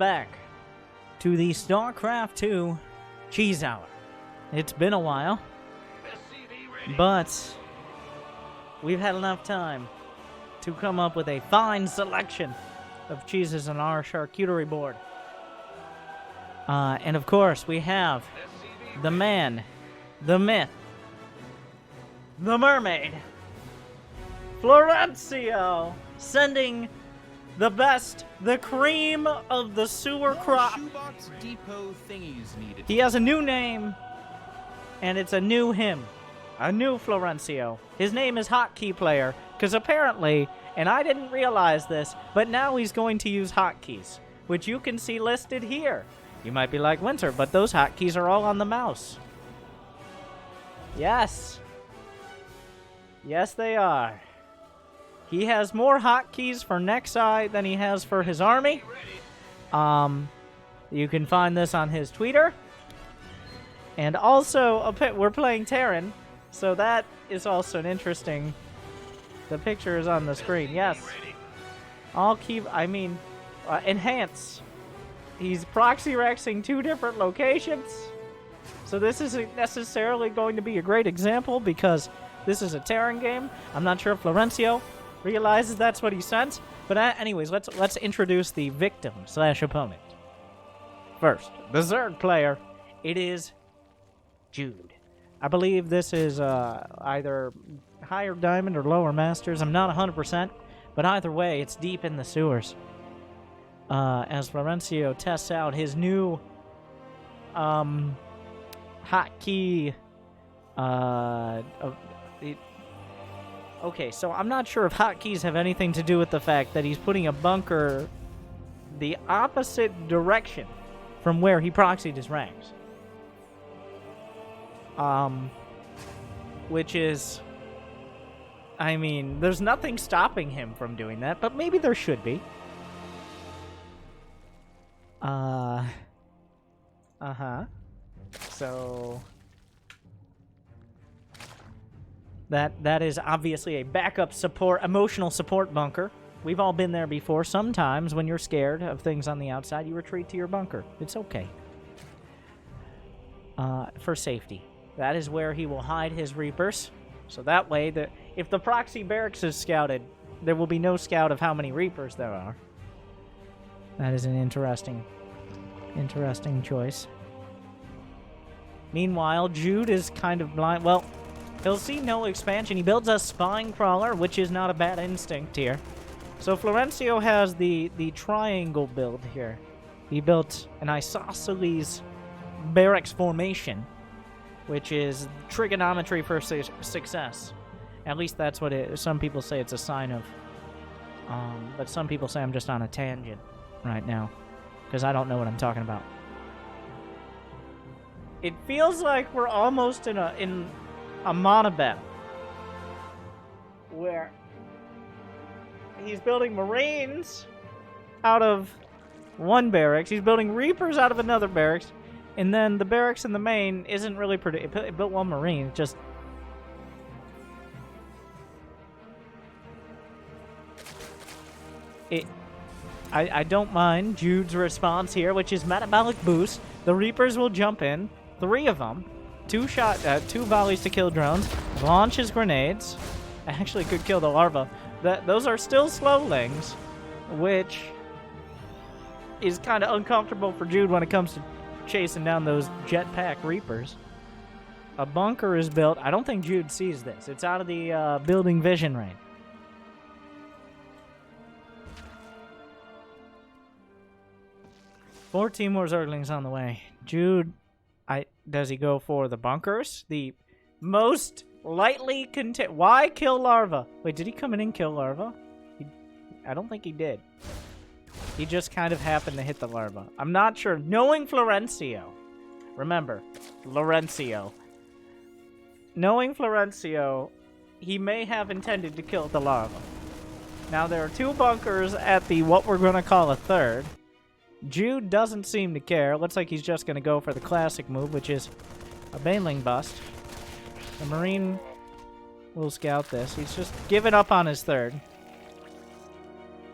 back to the StarCraft 2 Cheese Hour. It's been a while, but we've had enough time to come up with a fine selection of cheeses on our charcuterie board. And of course, we have the man, the myth, the mermaid, Florencio, sending the best, the cream of the sewer crop. Shoebox depot thingies needed. He has a new name, and it's a new him. A new Florencio. His name is Hotkey Player, because apparently, and I didn't realize this, but now he's going to use hotkeys, which you can see listed here. You might be like, Winter, but those hotkeys are all on the mouse. Yes. Yes, they are. He has more hotkeys for Nexi than he has for his army. You can find this on his Twitter. And also, we're playing Terran, so that is also an interesting... The picture is on the screen, yes. Enhance. He's proxy rexing 2 different locations. So this isn't necessarily going to be a great example because this is a Terran game. I'm not sure if Florencio realizes that's what he sent. But anyways, let's introduce the victim / opponent. First, the Zerg player. It is Jude. I believe this is either higher diamond or lower masters. I'm not 100%, but either way, it's deep in the sewers. As Florencio tests out his new hotkey. Okay, so I'm not sure if hotkeys have anything to do with the fact that he's putting a bunker the opposite direction from where he proxied his ranks. Which is... I mean, there's nothing stopping him from doing that, but maybe there should be. So... That is obviously a backup support, emotional support bunker. We've all been there before. Sometimes when you're scared of things on the outside, you retreat to your bunker. It's okay. For safety. That is where he will hide his Reapers. So that way, if the proxy barracks is scouted, there will be no scout of how many Reapers there are. That is an interesting choice. Meanwhile, Jude is kind of blind. Well, he'll see no expansion. He builds a spine crawler, which is not a bad instinct here. So Florencio has the triangle build here. He built an isosceles barracks formation, which is trigonometry for success. At least that's what some people say it's a sign of. But some people say I'm just on a tangent right now, because I don't know what I'm talking about. It feels like we're almost in a monobet, where he's building Marines out of one barracks, he's building Reapers out of another barracks, and then the barracks in the main isn't really pretty. It built one Marine, just... I don't mind Jude's response here, which is metabolic boost. The Reapers will jump in, 3 of them, 2 volleys to kill drones, launches grenades. Actually could kill the larva. Those are still slowlings, which is kind of uncomfortable for Jude when it comes to chasing down those jetpack Reapers. A bunker is built. I don't think Jude sees this. It's out of the building vision range. 14 more Zerglings on the way. Jude, does he go for the bunkers? The most lightly content. Why kill larva? Wait, did he come in and kill larva? I don't think he did. He just kind of happened to hit the larva. I'm not sure. Knowing Florencio. Remember, Florencio. Knowing Florencio, he may have intended to kill the larva. Now, there are 2 bunkers at the what we're going to call a third. Jude doesn't seem to care. Looks like he's just going to go for the classic move, which is a Baneling bust. The Marine will scout this. He's just given up on his third.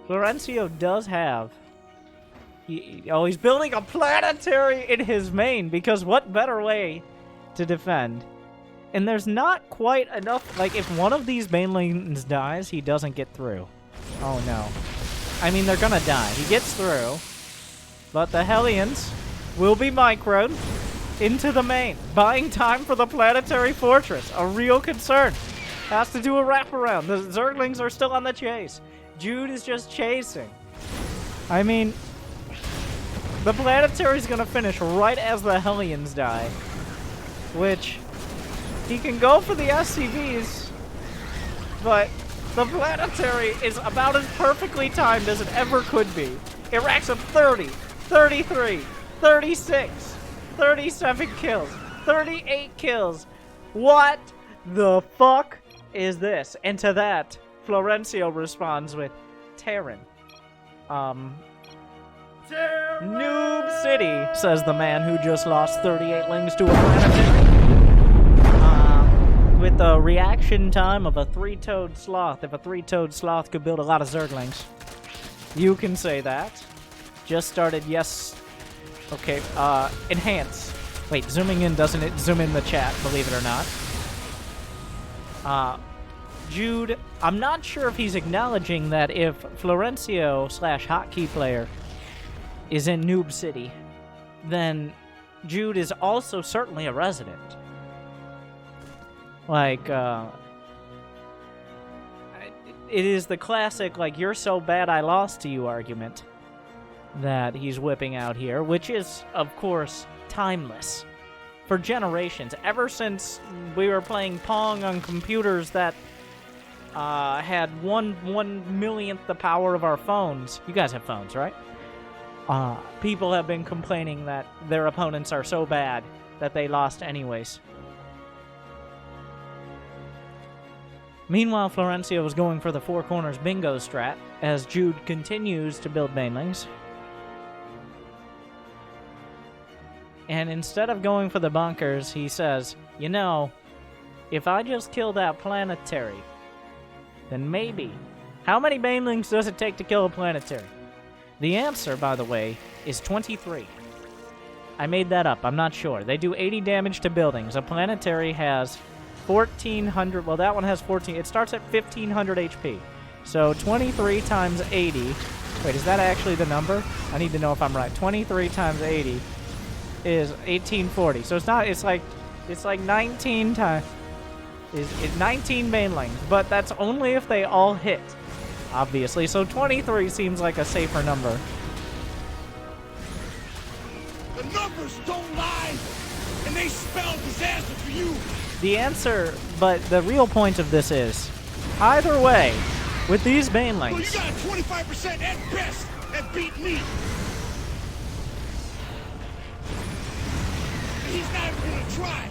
Florencio does have He's building a planetary in his main, because what better way to defend? And there's not quite enough, like, if one of these banelings dies, he doesn't get through. Oh, no. I mean, they're gonna die. He gets through, but the Hellions will be microed into the main, buying time for the planetary fortress. A real concern. Has to do a wraparound. The Zerglings are still on the chase. Jude is just chasing. I mean, the planetary's gonna finish right as the Hellions die, which he can go for the SCVs, but the planetary is about as perfectly timed as it ever could be. It racks up 30, 33, 36, 37 kills, 38 kills. What the fuck is this? And to that, Florencio responds with Terran. Noob City, says the man who just lost 38 lings to a planetary. With the reaction time of a three-toed sloth, if a three-toed sloth could build a lot of Zerglings. You can say that. Just started, yes. Okay, enhance. Wait, zooming in doesn't it zoom in the chat, believe it or not. Jude, I'm not sure if he's acknowledging that if Florencio / hotkey player is in Noob City, then Jude is also certainly a resident. Like, it is the classic, like, you're so bad I lost to you argument that he's whipping out here, which is, of course, timeless. For generations, ever since we were playing Pong on computers that had 1/1,000,000th the power of our phones. You guys have phones, right? People have been complaining that their opponents are so bad that they lost anyways. Meanwhile, Florencio is going for the Four Corners bingo strat as Jude continues to build banelings. And instead of going for the bunkers, he says, you know, if I just kill that planetary, then maybe. How many banelings does it take to kill a planetary? The answer, by the way, is 23. I made that up. I'm not sure. They do 80 damage to buildings. A planetary has 1,400. Well, that one has 14. It starts at 1,500 HP. So 23 times 80. Wait, is that actually the number? I need to know if I'm right. 23 times 80 is 1,840. So it's not. It's like 19 times. Is 19 banelings, but that's only if they all hit, obviously. So 23 seems like a safer number. The numbers don't lie, and they spell disaster for you. The answer, but the real point of this is, either way, with these banelings. Well, you got 25% at best at beat me. He's not even gonna try.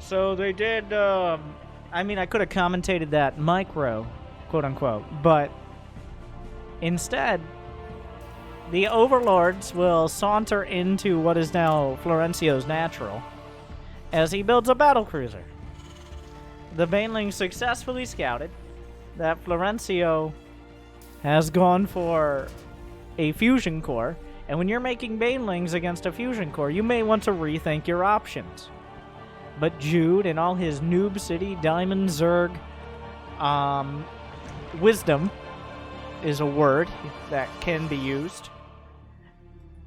So they did, I mean, I could have commentated that micro, quote-unquote, but instead, the overlords will saunter into what is now Florencio's natural as he builds a battlecruiser. The banelings successfully scouted that Florencio has gone for a fusion core, and when you're making banelings against a fusion core, you may want to rethink your options. But Jude, in all his Noob City, Diamond, Zerg, wisdom is a word that can be used,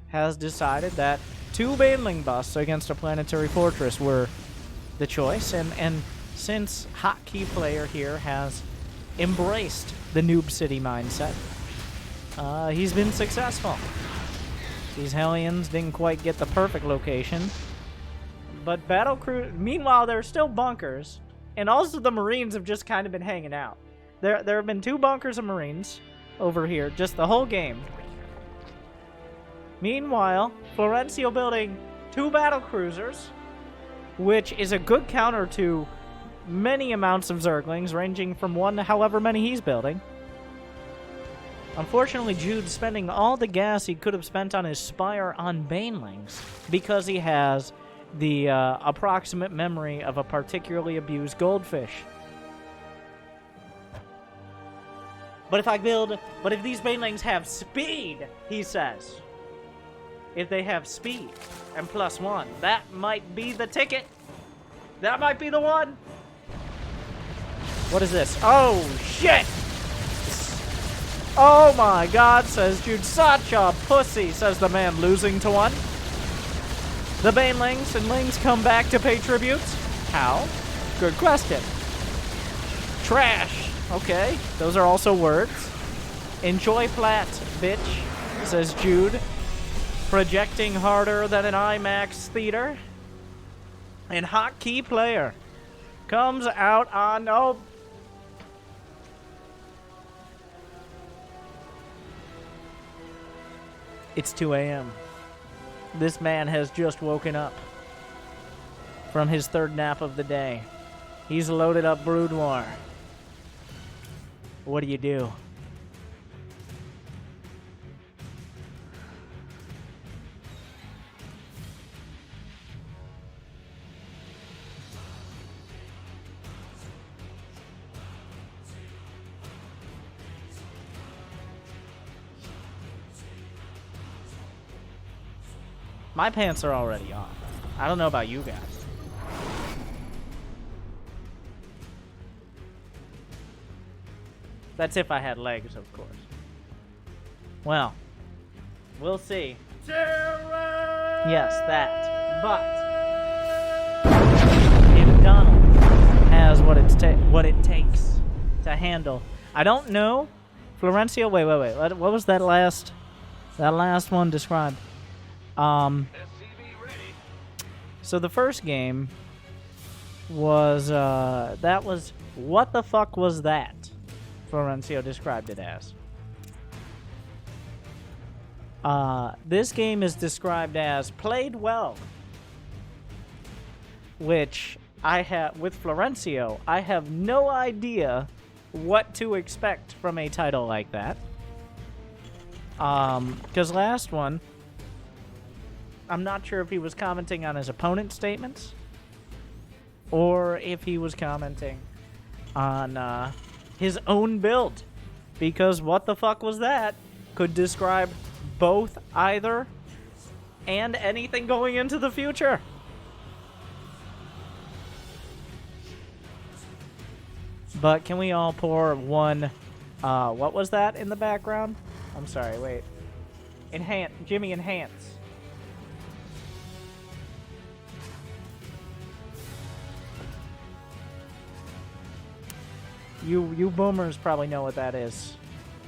has decided that 2 baneling busts against a planetary fortress were the choice. And since hotkey player here has embraced the Noob City mindset, he's been successful. These Hellions didn't quite get the perfect location. But battlecruiser, meanwhile, there are still bunkers, and also the Marines have just kind of been hanging out. There have been 2 bunkers of Marines over here, just the whole game. Meanwhile, Florencio building 2 battlecruisers, which is a good counter to many amounts of Zerglings, ranging from 1 to however many he's building. Unfortunately, Jude's spending all the gas he could have spent on his Spire on banelings because he has the approximate memory of a particularly abused goldfish. But if these banelings have speed, he says. If they have speed and +1, that might be the ticket. That might be the one. What is this? Oh, shit! Oh my god, says Jude. Such a pussy, says the man losing to one. The banelings and lings come back to pay tribute. How? Good question. Trash. Okay, those are also words. Enjoy plat, bitch, says Jude. Projecting harder than an IMAX theater. And hotkey player comes out on... Oh. It's 2 a.m. This man has just woken up from his third nap of the day. He's loaded up Brood War. What do you do? My pants are already on. I don't know about you guys. That's if I had legs, of course. Well, we'll see. Yes, that. But if Donald has what it takes to handle, I don't know. Florencio, wait. What was that last one described? So the first game was, that was, what the fuck was that? Florencio described it as. This game is described as played well. Which, with Florencio, I have no idea what to expect from a title like that. Because last one, I'm not sure if he was commenting on his opponent's statements or if he was commenting on his own build. Because what the fuck was that could describe both, either, and anything going into the future. But can we all pour one, what was that in the background? I'm sorry, wait. Jimmy, enhance. You boomers probably know what that is.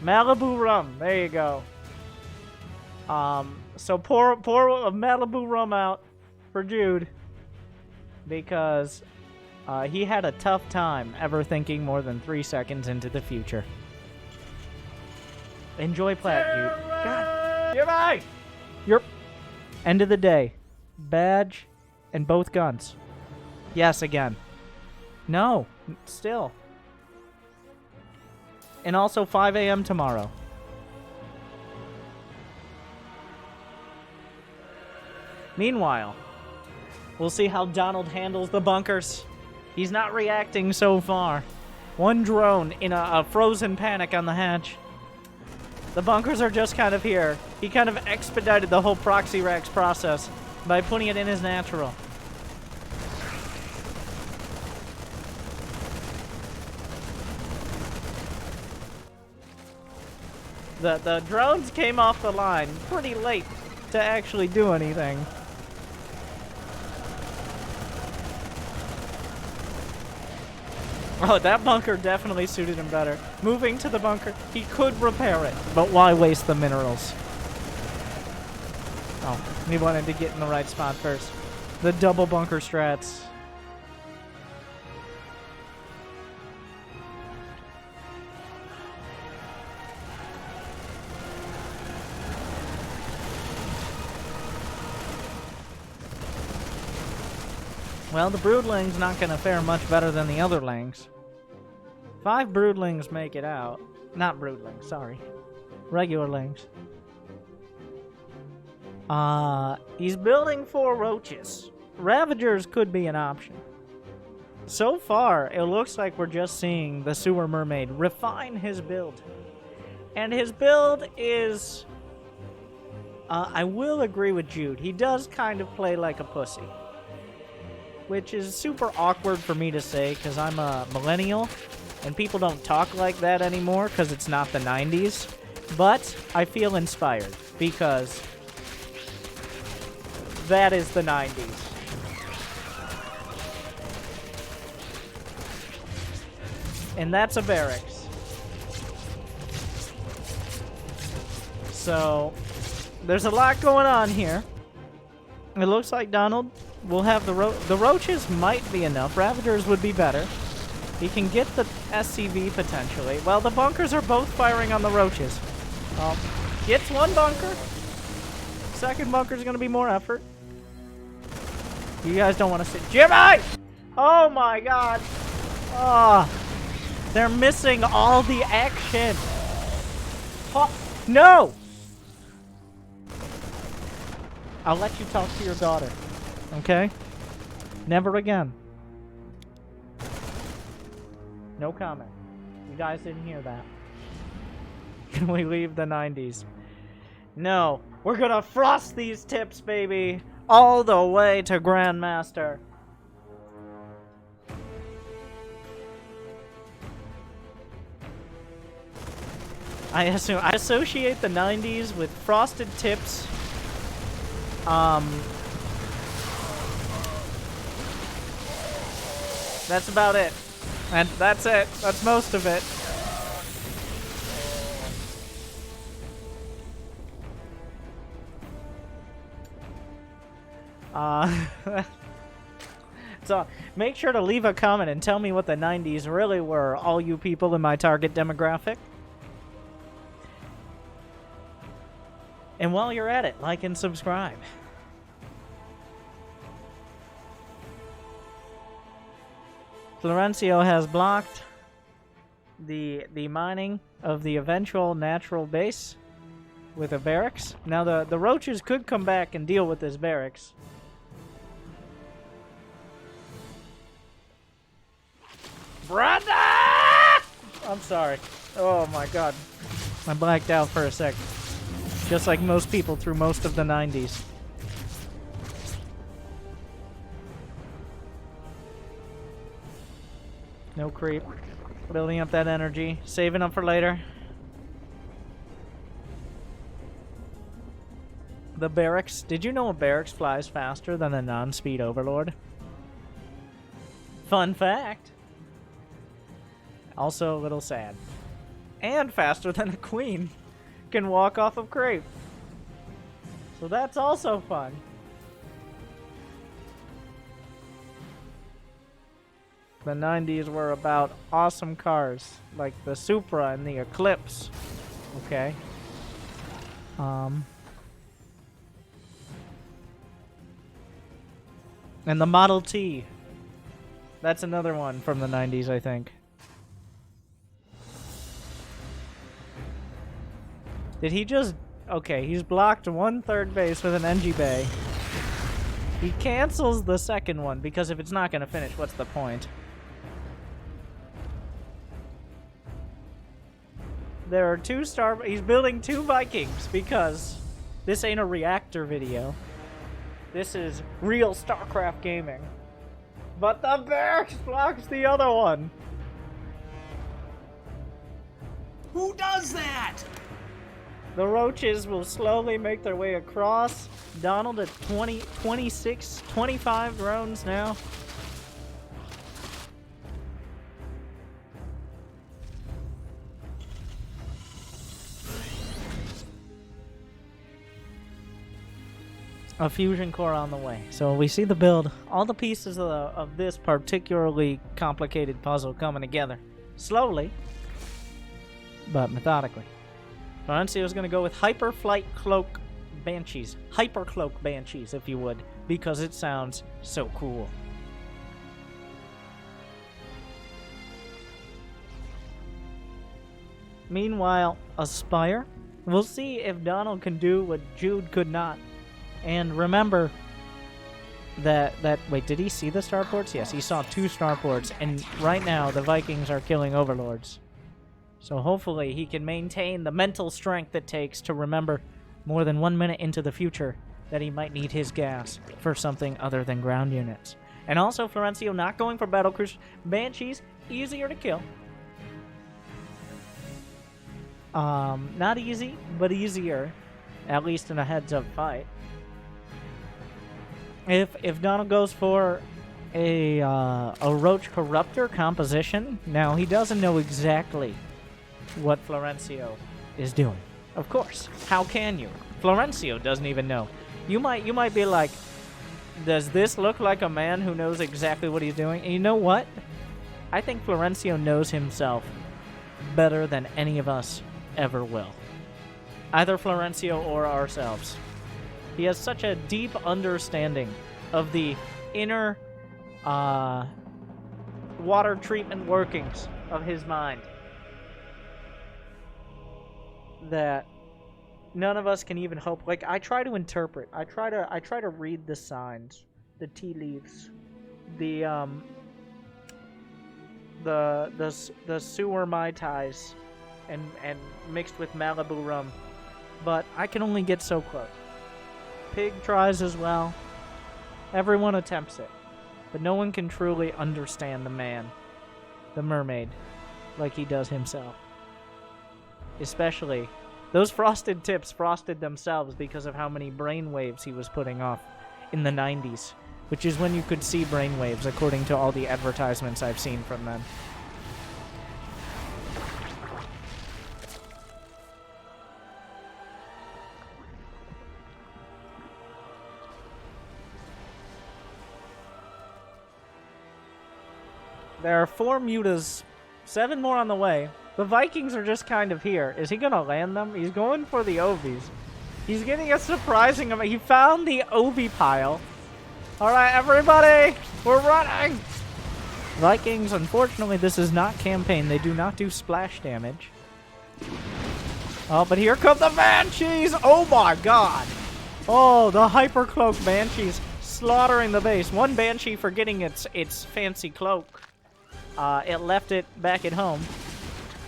Malibu rum. There you go. So pour a Malibu rum out for Jude because he had a tough time ever thinking more than 3 seconds into the future. Enjoy plat, Jude. God, Jimmy! You're end of the day. Badge and both guns. Yes, again. No, still. And also 5 a.m. tomorrow. Meanwhile, we'll see how Donald handles the bunkers. He's not reacting so far. One drone in a frozen panic on the hatch. The bunkers are just kind of here. He kind of expedited the whole proxy racks process by putting it in his natural. The drones came off the line pretty late to actually do anything. Oh, that bunker definitely suited him better. Moving to the bunker, he could repair it, but why waste the minerals? Oh, he wanted to get in the right spot first. The double bunker strats. Well, the broodling's not going to fare much better than the other lings. 5 broodlings make it out. Not broodlings, sorry. Regular lings. He's building 4 roaches. Ravagers could be an option. So far, it looks like we're just seeing the sewer mermaid refine his build And his build is... I will agree with Jude. He does kind of play like a pussy. Which is super awkward for me to say, because I'm a millennial, and people don't talk like that anymore, because it's not the 90s. But I feel inspired, because that is the 90s. And that's a barracks. So, there's a lot going on here. It looks like Donald will have the roaches might be enough. Ravagers would be better. He can get the SCV potentially. Well, the bunkers are both firing on the roaches. Gets one bunker. Second bunker's gonna be more effort. You guys don't want to see Jimmy! Oh my god. Oh, they're missing all the action. Oh, no! I'll let you talk to your daughter. Okay? Never again. No comment. You guys didn't hear that. Can we leave the 90s? No. We're gonna frost these tips, baby. All the way to Grandmaster. I associate the 90s with frosted tips. That's about it. And that's it. That's most of it. So, make sure to leave a comment and tell me what the 90s really were, all you people in my target demographic. And while you're at it, like and subscribe. Florencio has blocked the mining of the eventual natural base with a barracks. Now the roaches could come back and deal with this barracks. Brother! I'm sorry. Oh my god. I blacked out for a sec. Just like most people through most of the 90s. No creep. Building up that energy. Saving up for later. The barracks. Did you know a barracks flies faster than a non-speed overlord? Fun fact. Also a little sad. And faster than a queen. Can walk off of creep. So that's also fun. The 90s were about awesome cars, like the Supra and the Eclipse. Okay. And the Model T. That's another one from the 90s, I think. Did he just... Okay, he's blocked one third base with an NG bay. He cancels the second one, because if it's not going to finish, what's the point? There are two star... He's building two Vikings, because this ain't a reactor video. This is real Starcraft gaming. But the barracks blocks the other one. Who does that? The roaches will slowly make their way across. Donald at 20, 26, 25 drones now. A fusion core on the way. So we see the build. All the pieces of this particularly complicated puzzle coming together. Slowly, but methodically. Florencio is going to go with Hyperflight Cloak Banshees. Hypercloak Banshees, if you would, because it sounds so cool. Meanwhile, Aspire. We'll see if Donald can do what Jude could not. And remember that wait, did he see the starports? Yes, he saw two starports, and right now the Vikings are killing overlords. So hopefully he can maintain the mental strength it takes to remember more than 1 minute into the future that he might need his gas for something other than ground units. And also, Florencio not going for Battlecruiser. Banshees, easier to kill. Not easy, but easier. At least in a heads-up fight. If Donald goes for a Roach Corruptor composition, now he doesn't know exactly what Florencio is doing. Of course. How can you? Florencio doesn't even know. You might be like, does this look like a man who knows exactly what he's doing? And you know what? I think Florencio knows himself better than any of us ever will. Either Florencio or ourselves. He has such a deep understanding of the inner water treatment workings of his mind that none of us can even hope. Like, I try to interpret. I try to read the signs, the tea leaves, the sewer mai tais, and mixed with Malibu rum, but I can only get so close. Pig tries as well. Everyone attempts it, but no one can truly understand the man, the mermaid, like he does himself. Especially, those frosted tips frosted themselves because of how many brainwaves he was putting off in the 90s, which is when you could see brainwaves, according to all the advertisements I've seen from them. There are 4 mutas, 7 more on the way. The Vikings are just kind of here. Is he going to land them? He's going for the Ovies. He's getting a surprising amount. He found the Ovi pile. All right, everybody, we're running. Vikings, unfortunately, this is not campaign. They do not do splash damage. Oh, but here come the Banshees. Oh, my God. Oh, the Hypercloak Banshees slaughtering the base. One Banshee forgetting its fancy cloak. It left it back at home.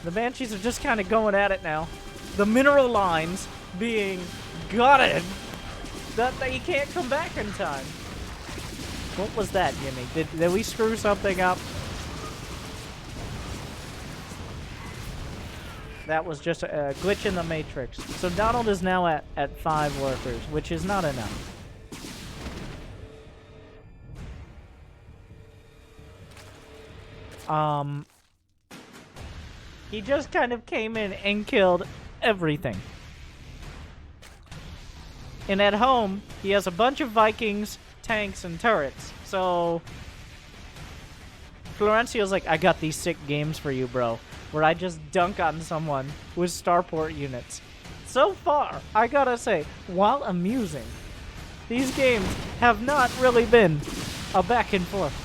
The Banshees are just kind of going at it now. The mineral lines being gutted. That you can't come back in time. What was that, Jimmy? Did we screw something up? That was just a glitch in the matrix. So Donald is now at 5 workers, which is not enough. He just kind of came in and killed everything. And at home, he has a bunch of Vikings, tanks, and turrets. So Florencio's like, I got these sick games for you, bro, where I just dunk on someone with starport units. So far, I gotta say, while amusing, these games have not really been a back and forth.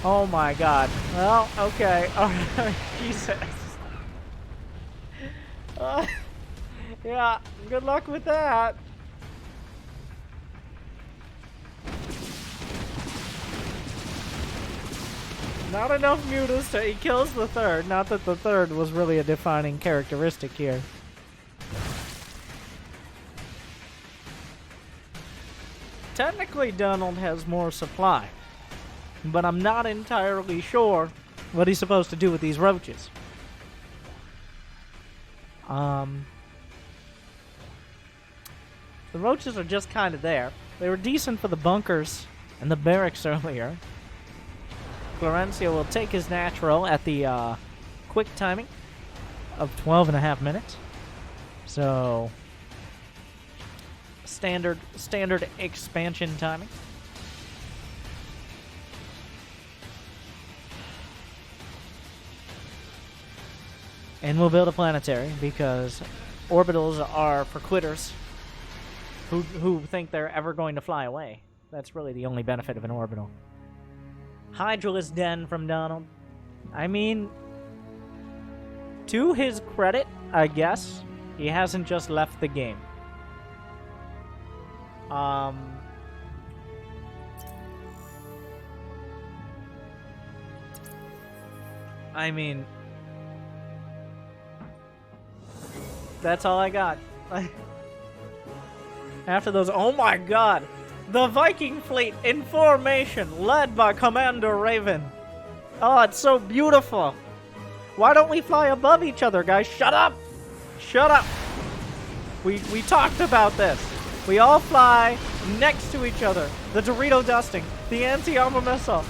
Oh my God. Well, okay. Alright, Jesus. Yeah, good luck with that. Not enough mutas to... He kills the third. Not that the third was really a defining characteristic here. Technically, Donald has more supply. But I'm not entirely sure what he's supposed to do with these roaches. The roaches are just kind of there. They were decent for the bunkers and the barracks earlier. Florencio will take his natural at the quick timing of 12.5 minutes. So, standard expansion timing. And we'll build a planetary because orbitals are for quitters who think they're ever going to fly away. That's really the only benefit of an orbital. Hydralisk Den from Donald. I mean, to his credit, I guess, he hasn't just left the game. I mean, that's all I got. After those, oh my god! The Viking fleet in formation, led by Commander Raven. Oh, it's so beautiful. Why don't we fly above each other, guys? Shut up! Shut up! We talked about this. We all fly next to each other. The Dorito dusting, the anti-armor missile.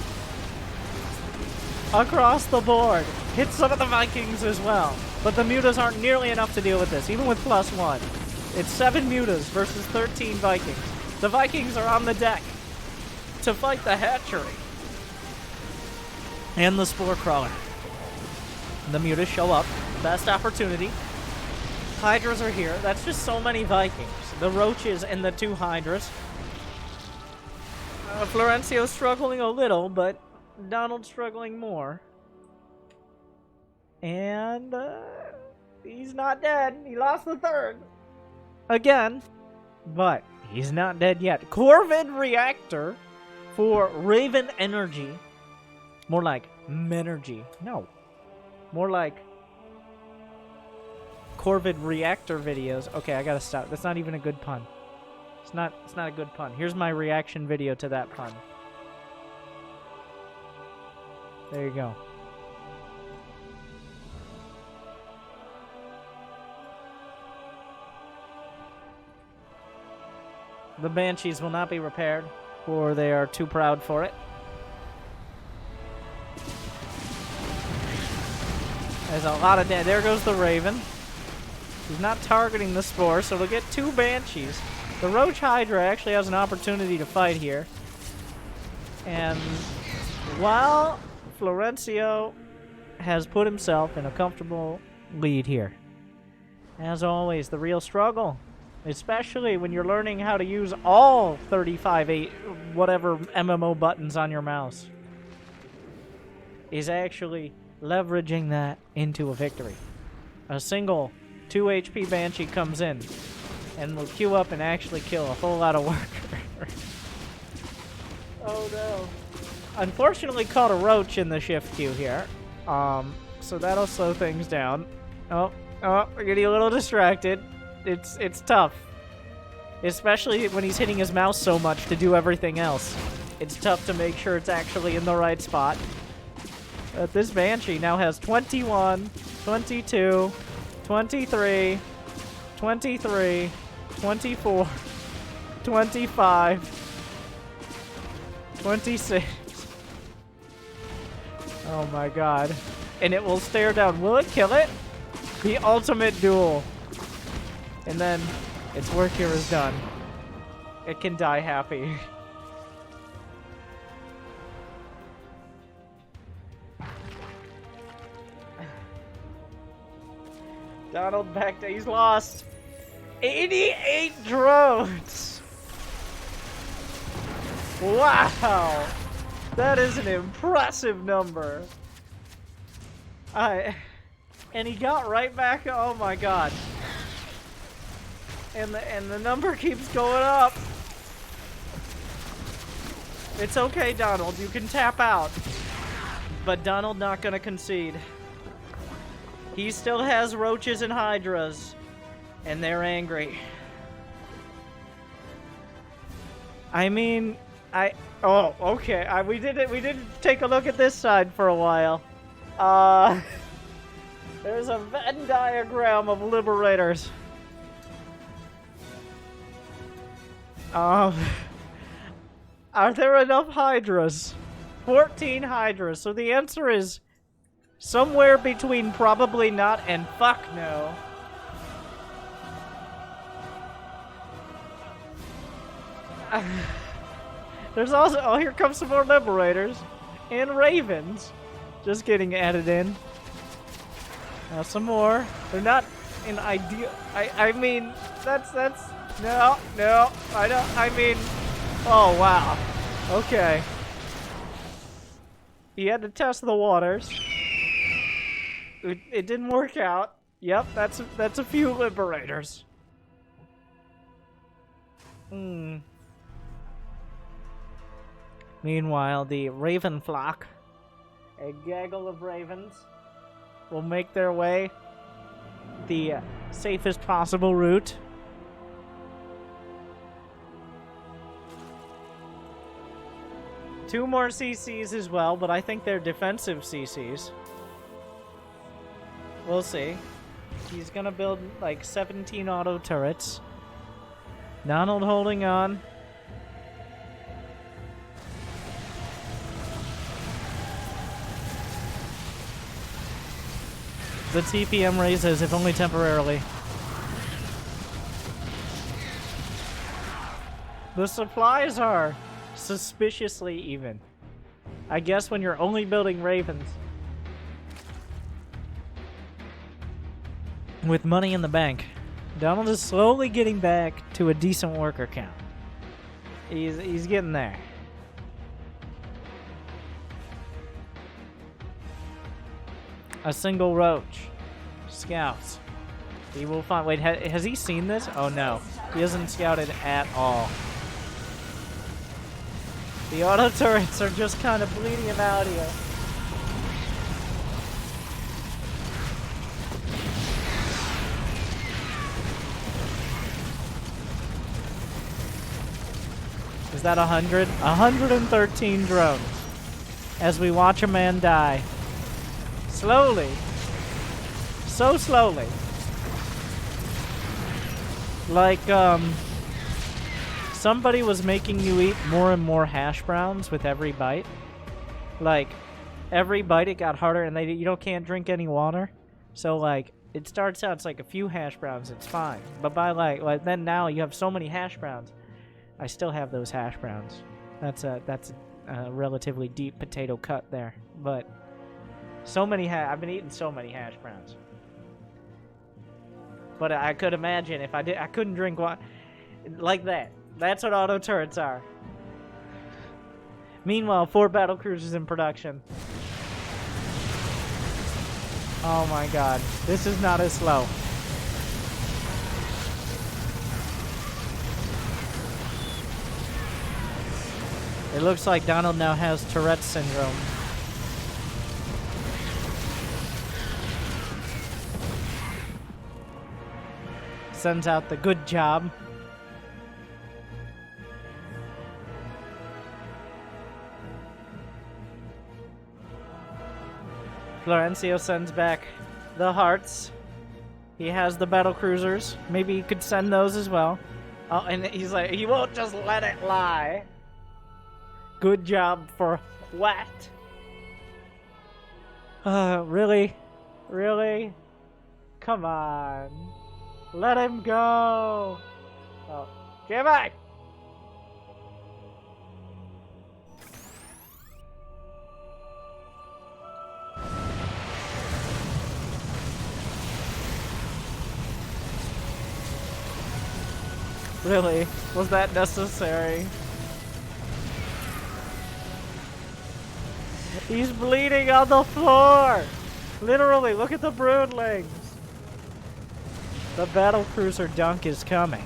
Across the board. Hit some of the Vikings as well. But the mutas aren't nearly enough to deal with this, even with +1. It's 7 mutas versus 13 Vikings. The Vikings are on the deck to fight the hatchery. And the spore crawler. The mutas show up. Best opportunity. Hydras are here. That's just so many Vikings. The roaches and the 2 hydras. Florencio's struggling a little, but Donald's struggling more. And he's not dead. He lost the 3rd. Again. But he's not dead yet. Corvid reactor for Raven Energy. More like Menergy. No. More like Corvid reactor videos. Okay, I gotta stop. That's not even a good pun. It's not a good pun. Here's my reaction video to that pun. There you go. The Banshees will not be repaired, for they are too proud for it. There's a lot of damage. There goes the Raven. He's not targeting the Spore, so we'll get 2 Banshees. The Roach Hydra actually has an opportunity to fight here. And while Florencio has put himself in a comfortable lead here. As always, the real struggle, especially when you're learning how to use all 35 whatever MMO buttons on your mouse, is actually leveraging that into a victory. A single 2 HP Banshee comes in and will queue up and actually kill a whole lot of workers. Oh no. Unfortunately caught a roach in the shift queue here. So that'll slow things down. Oh, we're getting a little distracted. It's tough. Especially when he's hitting his mouse so much to do everything else. It's tough to make sure it's actually in the right spot. But this Banshee now has 21, 22, 23, 23, 24, 25, 26. Oh my god. And it will stare down. Will it kill it? The ultimate duel. And then its work here is done. It can die happy. Donald back to, he's lost 88 drones. Wow. That is an impressive number. And he got right back. Oh my god. And the number keeps going up. It's okay, Donald. You can tap out. But Donald not gonna concede. He still has roaches and hydras, and they're angry. I mean, oh, okay. We didn't take a look at this side for a while. There's a Venn diagram of liberators. Are there enough hydras? 14 hydras. So the answer is somewhere between probably not and fuck no. There's also, oh, here comes some more liberators and ravens just getting added in. Now some more. They're not in ideal. I mean, that's no, I don't. I mean, oh wow. Okay. He had to test the waters. It didn't work out. Yep, that's a few liberators. Meanwhile, the raven flock, a gaggle of ravens, will make their way the safest possible route. Two more CCs as well, but I think they're defensive CCs. We'll see. He's gonna build like 17 auto turrets. Donald holding on. The TPM raises, if only temporarily. The supplies are suspiciously even. I guess when you're only building ravens. With money in the bank, Donald is slowly getting back to a decent worker count. He's getting there. A single roach. Scouts. He will find... Wait, has he seen this? Oh no. He hasn't scouted at all. The auto turrets are just kind of bleeding him out here. Is that 100? 113 drones. As we watch a man die. Slowly. So slowly. Like, somebody was making you eat more and more hash browns with every bite. Like, every bite it got harder and you can't drink any water. So, like, it starts out, it's like a few hash browns, it's fine. But by, like then now you have so many hash browns. I still have those hash browns. That's a relatively deep potato cut there. But... so many I've been eating so many hash browns. But I could imagine if I couldn't drink water like that. That's what auto turrets are. Meanwhile, 4 battle cruisers in production. Oh my god. This is not as slow. It looks like Donald now has Tourette's syndrome. Sends out the good job. Florencio sends back the hearts. He has the battle cruisers. Maybe he could send those as well. Oh, and he's like, he won't just let it lie. Good job for what? Really? Really? Come on. Let him go! Oh, Jimmy! Really? Was that necessary? He's bleeding on the floor! Literally, look at the broodlings! The battlecruiser dunk is coming.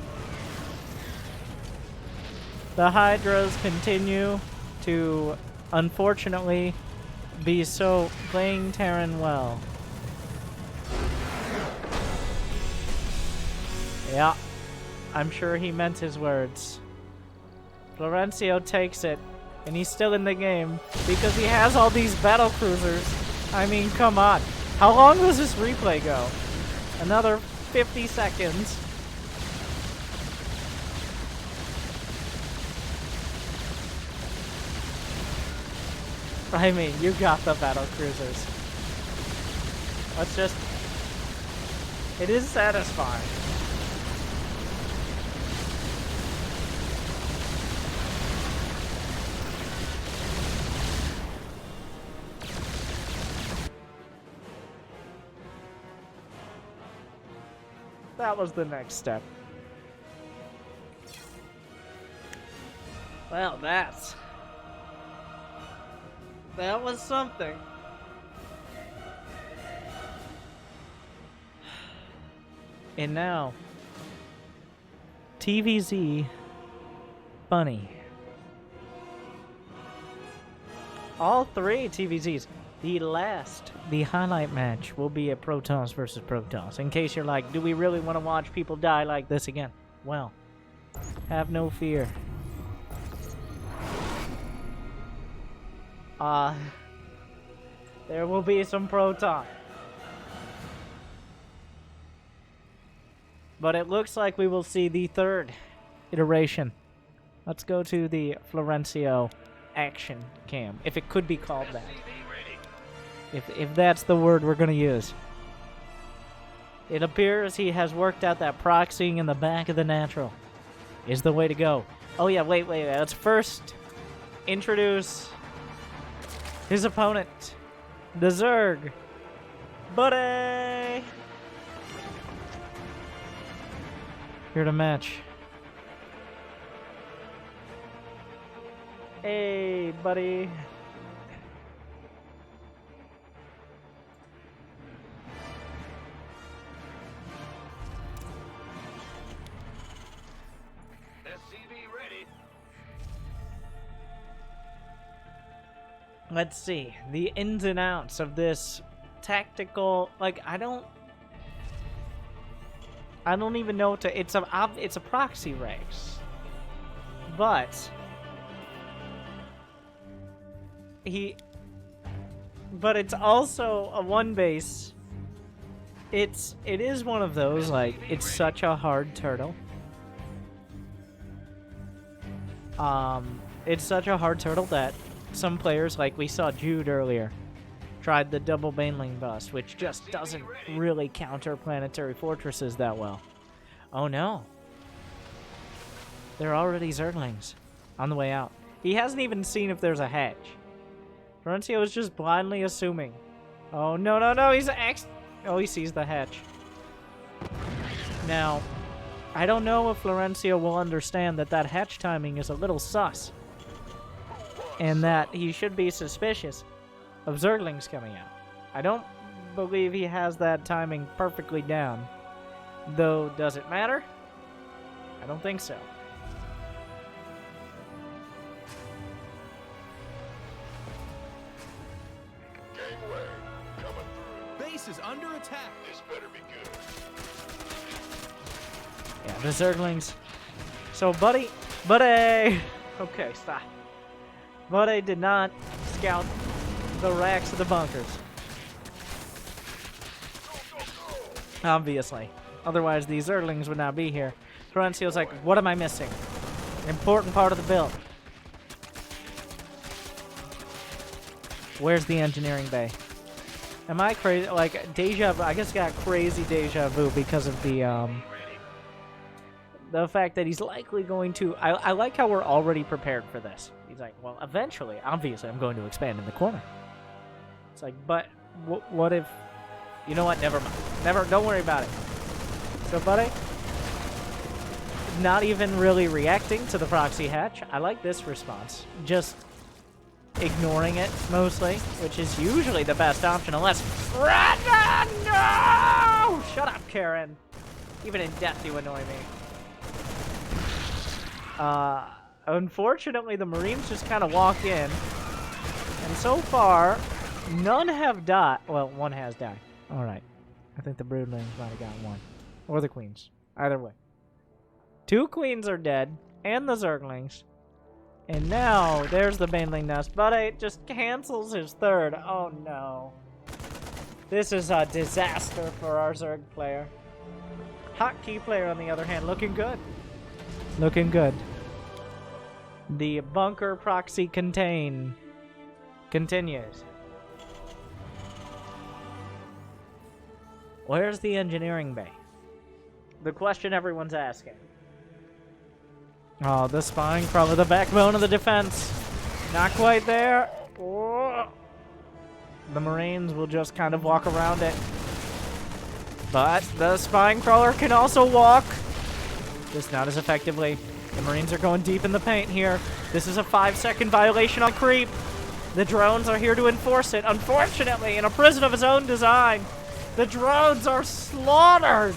The Hydras continue to, unfortunately, be so playing Terran well. Yeah, I'm sure he meant his words. Florencio takes it, and he's still in the game because he has all these battlecruisers. I mean, come on. How long does this replay go? Another 50 seconds. I mean, you got the battle cruisers. Let's just... it is satisfying. That was the next step. Well, that was something. And now, TVZ Bunny. All 3 TVZs. the highlight match will be a Protoss versus Protoss. In case you're like, do we really want to watch people die like this again? Well, have no fear. There will be some Protoss. But it looks like we will see the third iteration. Let's go to the Florencio action cam, if it could be called that. If that's the word we're going to use. It appears he has worked out that proxying in the back of the natural is the way to go. Oh yeah, wait. Let's first introduce his opponent, the Zerg. Buddy! Here to match. Hey, buddy. Let's see the ins and outs of this tactical. Like, I don't even know what to. It's a proxy race, but it's also a one base. It is one of those, like, it's such a hard turtle. It's such a hard turtle that some players, like we saw Jude earlier, tried the double baneling bust, which just doesn't really counter planetary fortresses that well. Oh no. There are already Zerglings on the way out. He hasn't even seen if there's a hatch. Florencio is just blindly assuming. Oh, no, he's oh, he sees the hatch. Now, I don't know if Florencio will understand that hatch timing is a little sus. And that he should be suspicious of Zerglings coming out. I don't believe he has that timing perfectly down. Though, does it matter? I don't think so. Base is under attack. This better be good. Yeah, the Zerglings. So, buddy. Okay, stop. Buddy did not scout the racks of the bunkers. Obviously. Otherwise, these Zerglings would not be here. Florencio's like, what am I missing? An important part of the build. Where's the engineering bay? Am I crazy? Like, deja vu. I guess I got crazy deja vu because of the fact that he's likely going to... I like how we're already prepared for this. He's like, well, eventually, obviously, I'm going to expand in the corner. It's like, but what if... You know what? Never mind. Don't worry about it. So, buddy, not even really reacting to the proxy hatch. I like this response. Just ignoring it, mostly, which is usually the best option, unless... No! Shut up, Karen. Even in death, you annoy me. Unfortunately, the Marines just kind of walk in, and so far, none have died. Well, one has died. All right. I think the Broodlings might have got one. Or the Queens. Either way. 2 Queens are dead, and the Zerglings. And now, there's the Baneling Nest, but it just cancels his third. Oh, no. This is a disaster for our Zerg player. Hotkey player, on the other hand, looking good. Looking good. The bunker proxy contain continues. Where's the engineering bay? The question everyone's asking. Oh, the spine crawler, the backbone of the defense. Not quite there. Oh. The Marines will just kind of walk around it. But the spine crawler can also walk. Just not as effectively. The Marines are going deep in the paint here. This is a 5-second violation on creep. The drones are here to enforce it. Unfortunately, in a prison of his own design, the drones are slaughtered.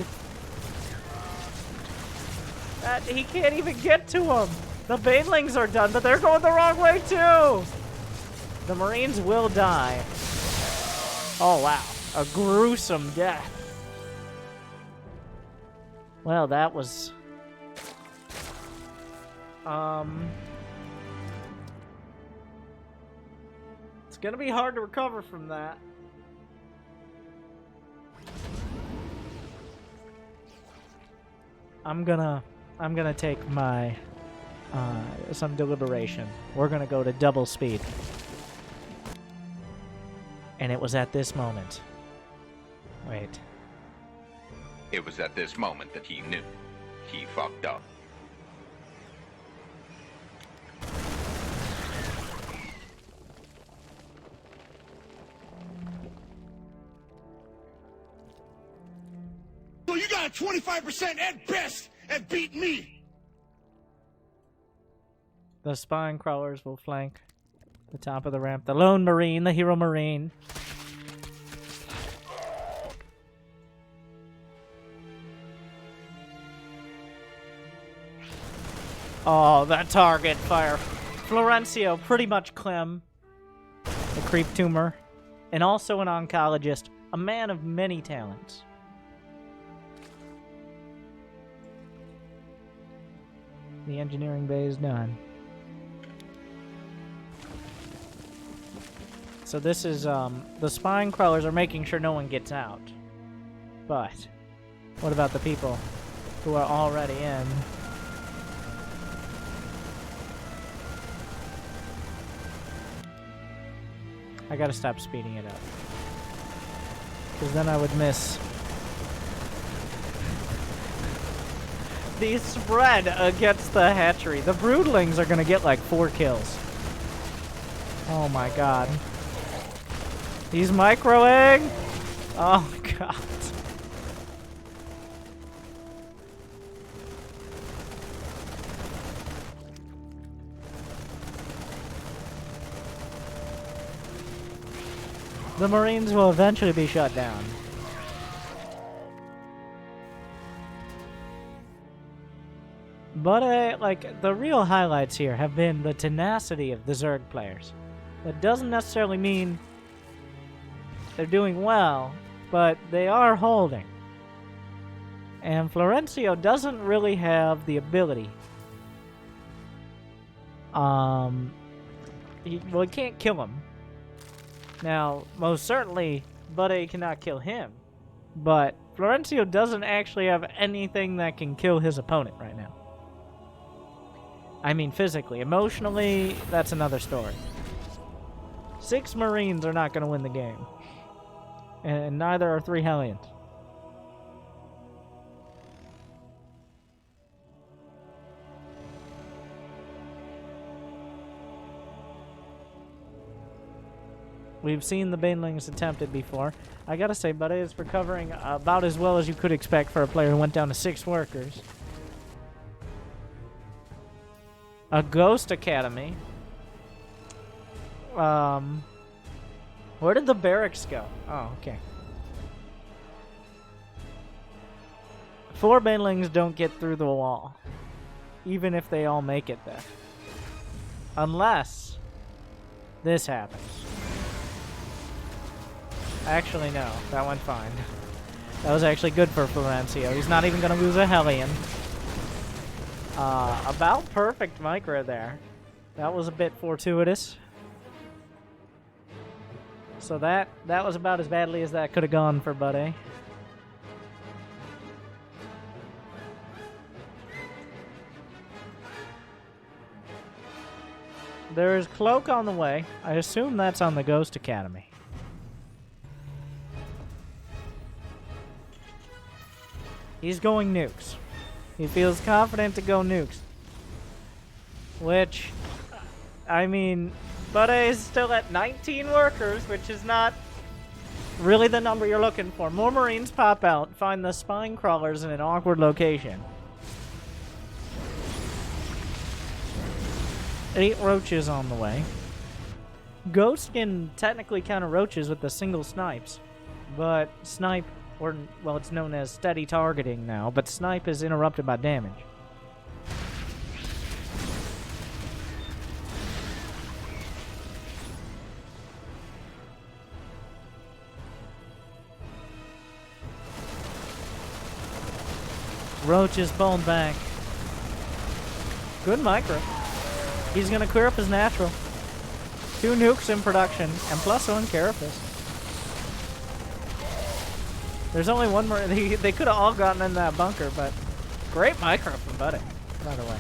He can't even get to them. The Banelings are done, but they're going the wrong way too. The Marines will die. Oh, wow. A gruesome death. Well, that was... It's gonna be hard to recover from that. I'm gonna take my, some deliberation. We're gonna go to double speed. And it was at this moment. Wait. It was at this moment that he knew. He fucked up. So you got a 25% at best at beating me. The spine crawlers will flank the top of the ramp. The lone marine, the hero marine. Oh, that target fire. Florencio, pretty much Clem. The creep tumor. And also an oncologist. A man of many talents. The engineering bay is done. So this is, the spine crawlers are making sure no one gets out. But, what about the people who are already in? I gotta stop speeding it up. Because then I would miss. The spread against the hatchery. The broodlings are gonna get like 4 kills. Oh my god. He's microing! Oh god. The Marines will eventually be shut down. But, like, the real highlights here have been the tenacity of the Zerg players. That doesn't necessarily mean they're doing well, but they are holding. And Florencio doesn't really have the ability. He can't kill him. Now, most certainly, Buddy cannot kill him. But Florencio doesn't actually have anything that can kill his opponent right now. I mean physically. Emotionally, that's another story. 6 Marines are not going to win the game. And neither are 3 Hellions. We've seen the Banelings attempted before. I gotta say, Buddy is recovering about as well as you could expect for a player who went down to 6 workers. A Ghost Academy. Where did the barracks go? Oh, okay. 4 Banelings don't get through the wall. Even if they all make it there. Unless this happens. Actually, no. That went fine. That was actually good for Florencio. He's not even going to lose a Hellion. About perfect micro there. That was a bit fortuitous. So that was about as badly as that could have gone for Buddy. There's Cloak on the way. I assume that's on the Ghost Academy. He's going nukes. He feels confident to go nukes. Which, I mean, Buddy is still at 19 workers, which is not really the number you're looking for. More Marines pop out, find the spine crawlers in an awkward location. 8 roaches on the way. Ghost can technically counter roaches with the single snipes, but snipe, or, well, it's known as steady targeting now, but snipe is interrupted by damage. Roach is pulled back. Good micro. He's gonna clear up his natural. 2 nukes in production, and +1 carapace. There's only one more. They could have all gotten in that bunker, but great micro from Buddy, by the way.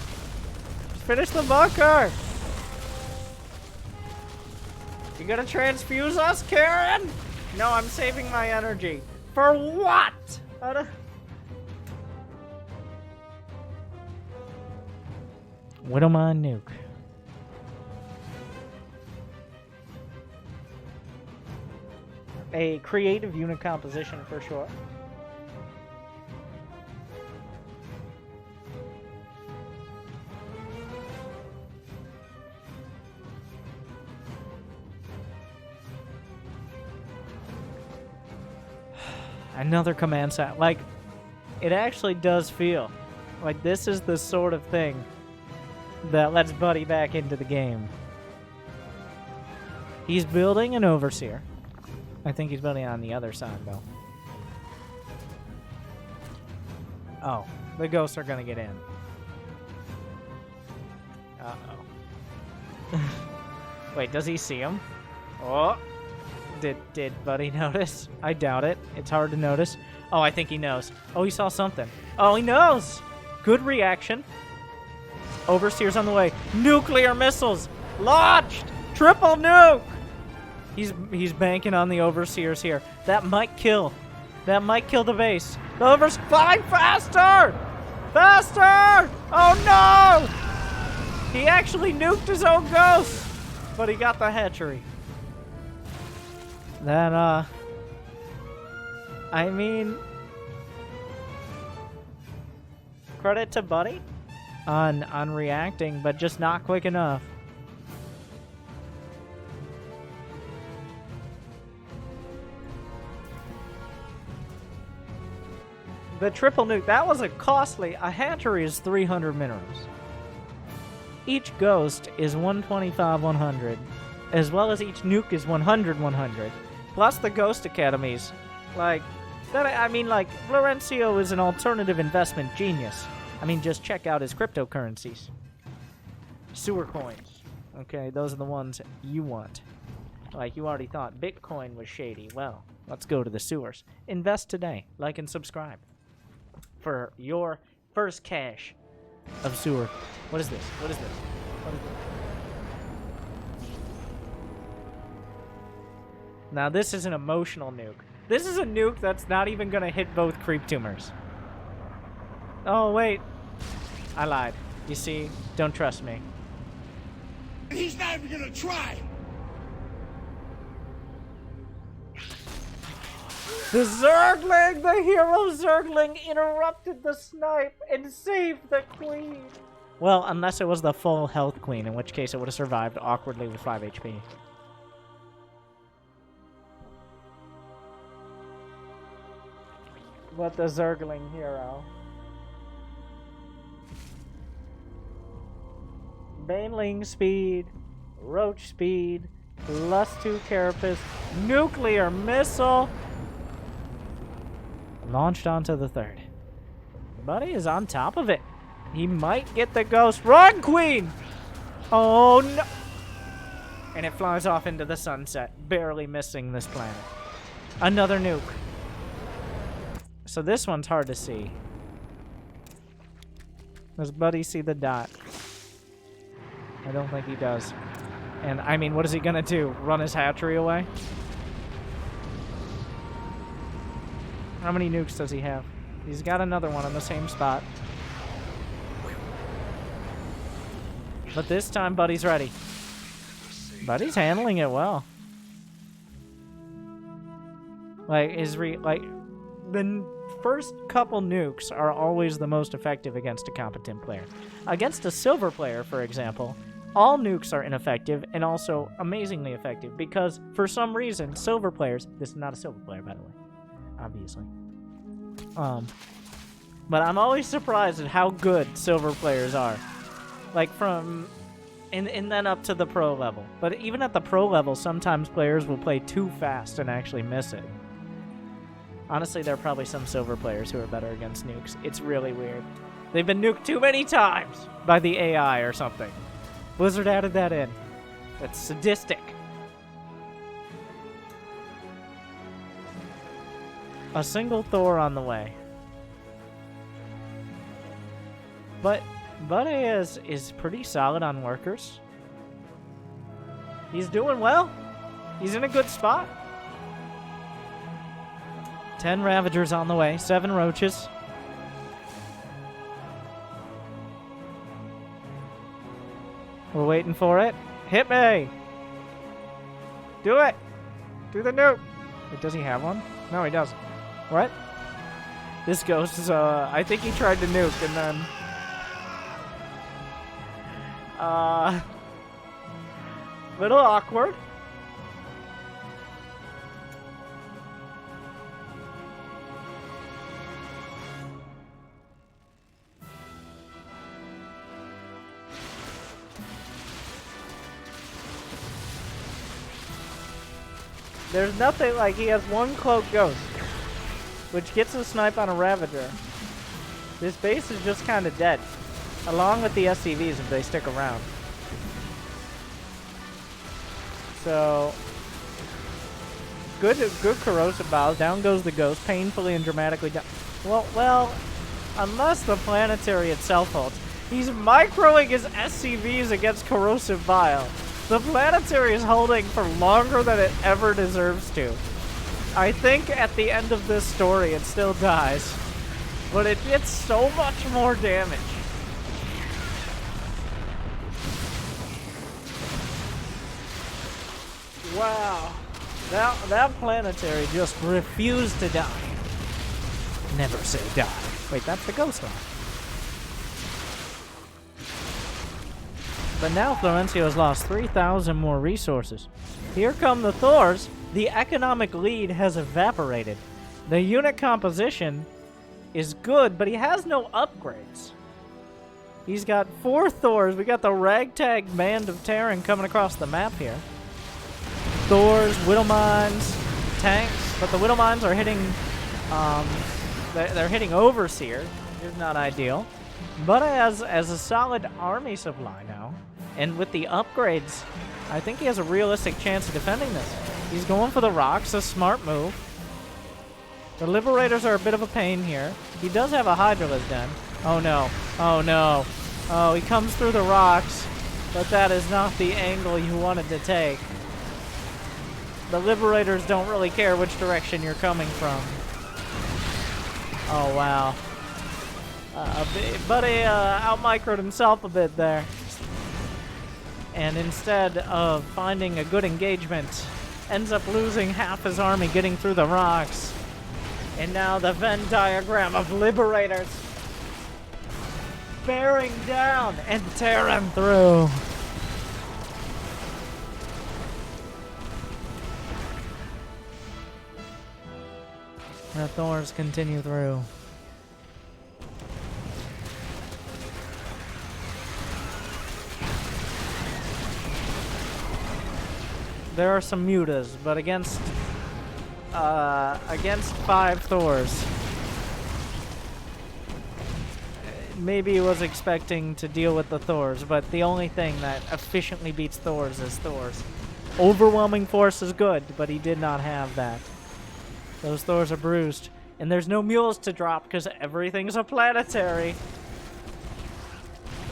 Just finish the bunker! You gonna transfuse us, Karen? No, I'm saving my energy. For what? Widowmine nuke. A creative unit composition for sure. Another command set. Like, it actually does feel like this is the sort of thing that lets Buddy back into the game. He's building an overseer. I think he's building on the other side, though. Oh, the ghosts are gonna get in. Uh-oh. Wait, does he see him? Oh. Did Buddy notice? I doubt it. It's hard to notice. Oh, I think he knows. Oh, he saw something. Oh, he knows! Good reaction. Overseer's on the way. Nuclear missiles! Launched! Triple nuke! He's banking on the overseers here. That might kill. That might kill the base. The overseer's flying faster! Faster! Oh no! He actually nuked his own ghost! But he got the hatchery. That, I mean, credit to Buddy on reacting, but just not quick enough. The triple nuke, that was a hatchery is 300 minerals. Each ghost is 125, 100, as well as each nuke is 100, 100. Plus the Ghost Academies. Like, that, I mean, like, Florencio is an alternative investment genius. I mean, just check out his cryptocurrencies. Sewer coins. Okay, those are the ones you want. Like, you already thought Bitcoin was shady. Well, let's go to the sewers. Invest today. Like and subscribe for your first cash of sewer. What is this? What is this? What is this? Now, this is an emotional nuke. This is a nuke that's not even going to hit both creep tumors. Oh, wait. I lied. You see? Don't trust me. He's not even gonna try. The Zergling, the hero Zergling, interrupted the snipe and saved the queen. Well, unless it was the full health queen, in which case it would have survived awkwardly with 5 HP. But the Zergling hero. Baneling speed, Roach speed, +2 carapace, nuclear missile. Launched onto the 3rd. Buddy is on top of it. He might get the ghost. Run, queen! Oh, no! And it flies off into the sunset, barely missing this planet. Another nuke. So this one's hard to see. Does Buddy see the dot? I don't think he does. And, I mean, what is he gonna do? Run his hatchery away? How many nukes does he have? He's got another one on the same spot. But this time, Buddy's ready. Buddy's handling it well. Like, the first couple nukes are always the most effective against a competent player. Against a silver player, for example, all nukes are ineffective and also amazingly effective because, for some reason, silver players... This is not a silver player, by the way. Obviously. But I'm always surprised at how good silver players are. Like, from... And then up to the pro level. But even at the pro level, sometimes players will play too fast and actually miss it. Honestly, there are probably some silver players who are better against nukes. It's really weird. They've been nuked too many times by the AI or something. Blizzard added that in. That's sadistic. A single Thor on the way. But is pretty solid on workers. He's doing well. He's in a good spot. 10 Ravagers on the way. 7 Roaches. We're waiting for it. Hit me! Do it! Do the nuke! Wait, does he have one? No, he doesn't. What? This ghost is, I think he tried to nuke and then... little awkward. There's nothing like he has one cloak ghost, which gets a snipe on a Ravager. This base is just kind of dead, along with the SCVs if they stick around. So, good corrosive bows. Down goes the ghost, painfully and dramatically down. Well, unless the planetary itself holds. He's microing his SCVs against corrosive bile. The planetary is holding for longer than it ever deserves to. I think at the end of this story it still dies, but it gets so much more damage. Wow. That planetary just refused to die. Never say die. Wait, that's the ghost one. But now Florencio has lost 3,000 more resources. Here come the Thors. The economic lead has evaporated. The unit composition is good, but he has no upgrades. He's got 4 Thors. We got the ragtag band of Terran coming across the map here. Thors, Widowmines, tanks, but the Widowmines are hitting, they're hitting Overseer, which is not ideal. But as a solid army supply now, and with the upgrades, I think he has a realistic chance of defending this. He's going for the rocks, a smart move. The Liberators are a bit of a pain here. He does have a Hydralisk Den. Oh no, oh no. Oh, he comes through the rocks, but that is not the angle you wanted to take. The Liberators don't really care which direction you're coming from. Oh, wow. Buddy out-microed himself a bit there. And instead of finding a good engagement, ends up losing half his army getting through the rocks. And now the Venn diagram of Liberators bearing down and tearing through. The Thors continue through. There are some mutas, but against 5 Thors, maybe he was expecting to deal with the Thors, but the only thing that efficiently beats Thors is Thors. Overwhelming force is good, but he did not have that. Those Thors are bruised. And there's no mules to drop because everything's a planetary.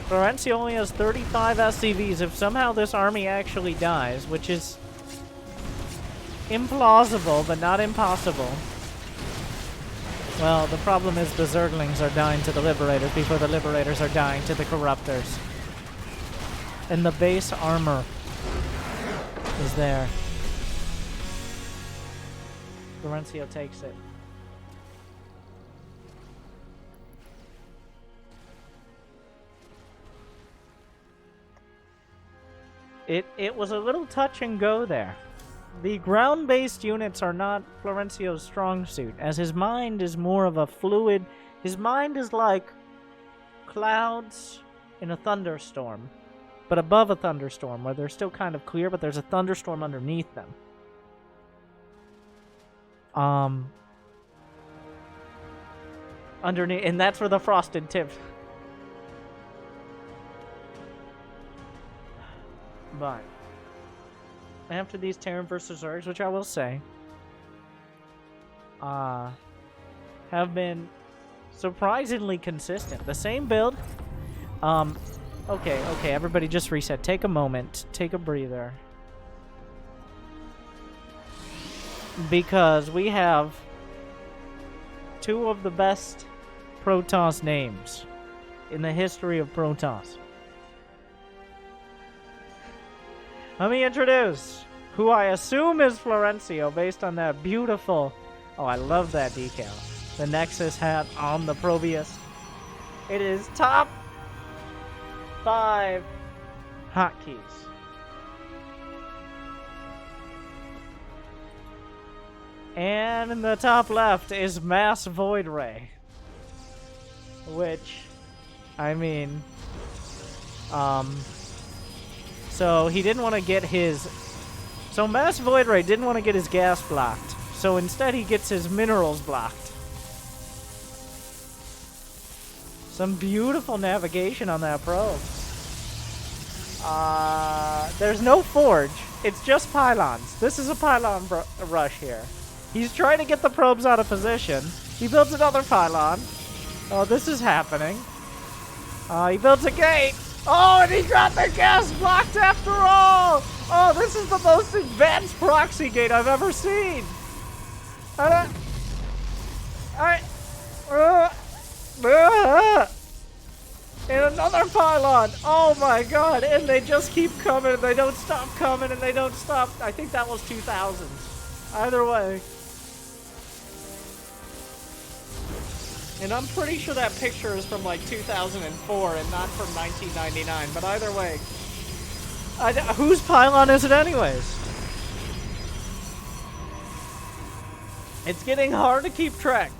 Florencio only has 35 SCVs. If somehow this army actually dies, which is implausible but not impossible. Well, the problem is the Zerglings are dying to the Liberators before the Liberators are dying to the Corruptors. And the base armor is there. Florencio takes it. It was a little touch and go there. The ground-based units are not Florencio's strong suit, as his mind is more of a fluid. His mind is like clouds in a thunderstorm, but above a thunderstorm, where they're still kind of clear, but there's a thunderstorm underneath them. underneath, and that's where the frosted tip. But after these Terran versus Zergs, which I will say, have been surprisingly consistent. The same build. Okay, everybody just reset. Take a moment. Take a breather. Because we have two of the best Protoss names in the history of Protoss. Let me introduce who I assume is Florencio based on that beautiful... Oh, I love that decal. The Nexus hat on the Probius. It is top 5 hotkeys. And in the top left is Mass Void Ray. Which, I mean... So he didn't want to get his... So Mass Void Ray didn't want to get his gas blocked. So instead he gets his minerals blocked. Some beautiful navigation on that probe. There's no forge. It's just pylons. This is a pylon rush here. He's trying to get the probes out of position. He builds another pylon. Oh, this is happening. He builds a gate. Oh, and he got the gas blocked after all! Oh, this is the most advanced proxy gate I've ever seen! And another pylon! Oh my god! And they just keep coming, and they don't stop coming, and they don't stop. I think that was 2000s. Either way. And I'm pretty sure that picture is from like 2004 and not from 1999, but either way. Whose pylon is it anyways? It's getting hard to keep track.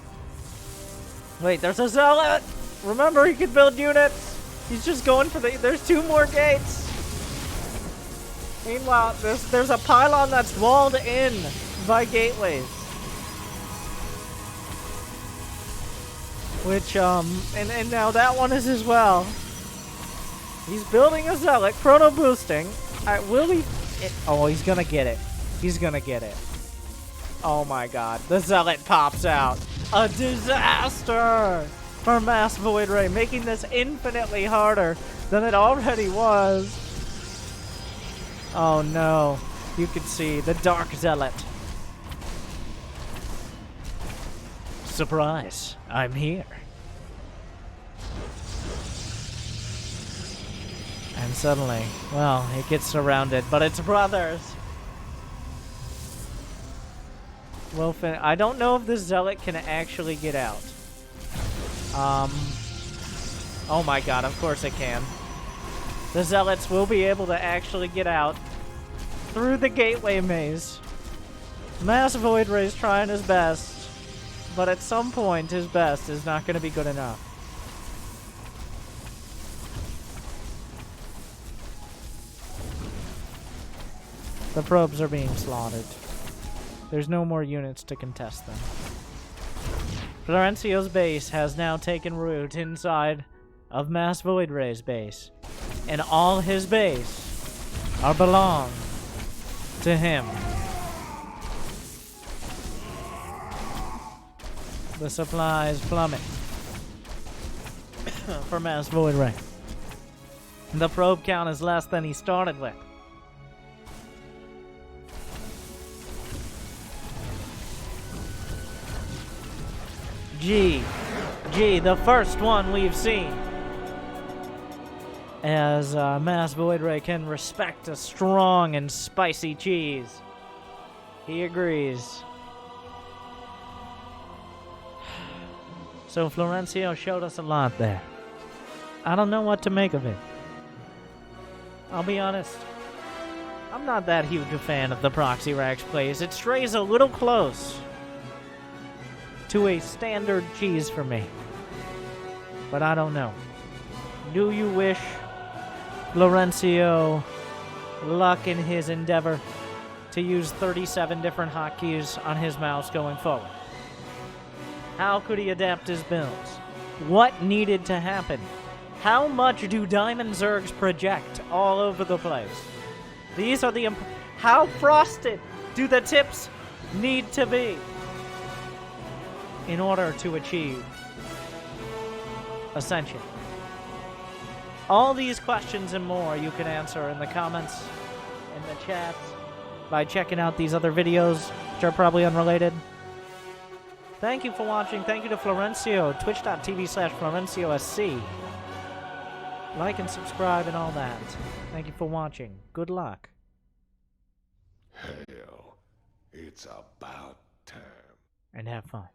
Wait, there's a zealot! Remember, he could build units! He's just going for there's 2 more gates! Meanwhile, there's a pylon that's walled in by gateways. Which, and now that one is as well. He's building a zealot, chrono boosting. Will he? Oh, he's gonna get it. He's gonna get it. Oh my god, the zealot pops out. A disaster for Mass Void Ray, making this infinitely harder than it already was. Oh no, you can see the Dark Zealot. Surprise, I'm here. And suddenly, well, it gets surrounded, but it's brothers. Well, I don't know if this zealot can actually get out. Oh my god, of course it can. The zealots will be able to actually get out through the gateway maze. Mass Void Ray's trying his best. But at some point, his best is not going to be good enough. The probes are being slaughtered. There's no more units to contest them. Florencio's base has now taken root inside of Mass Void Ray's base. And all his base belong to him. The supplies plummet for Mass Void Ray. The probe count is less than he started with. G, the first one we've seen. As Mass Void Ray can respect a strong and spicy cheese. He agrees. So Florencio showed us a lot there. I don't know what to make of it. I'll be honest. I'm not that huge a fan of the Proxy Rax plays. It strays a little close to a standard cheese for me. But I don't know. Do you wish Florencio luck in his endeavor to use 37 different hotkeys on his mouse going forward? How could he adapt his builds? What needed to happen? How much do diamond zergs project all over the place? These are the how frosted do the tips need to be in order to achieve Ascension? All these questions and more you can answer in the comments, in the chat, by checking out these other videos, which are probably unrelated. Thank you for watching. Thank you to Florencio, twitch.tv/FlorencioSC. Like and subscribe and all that. Thank you for watching. Good luck. Hell, it's about time. And have fun.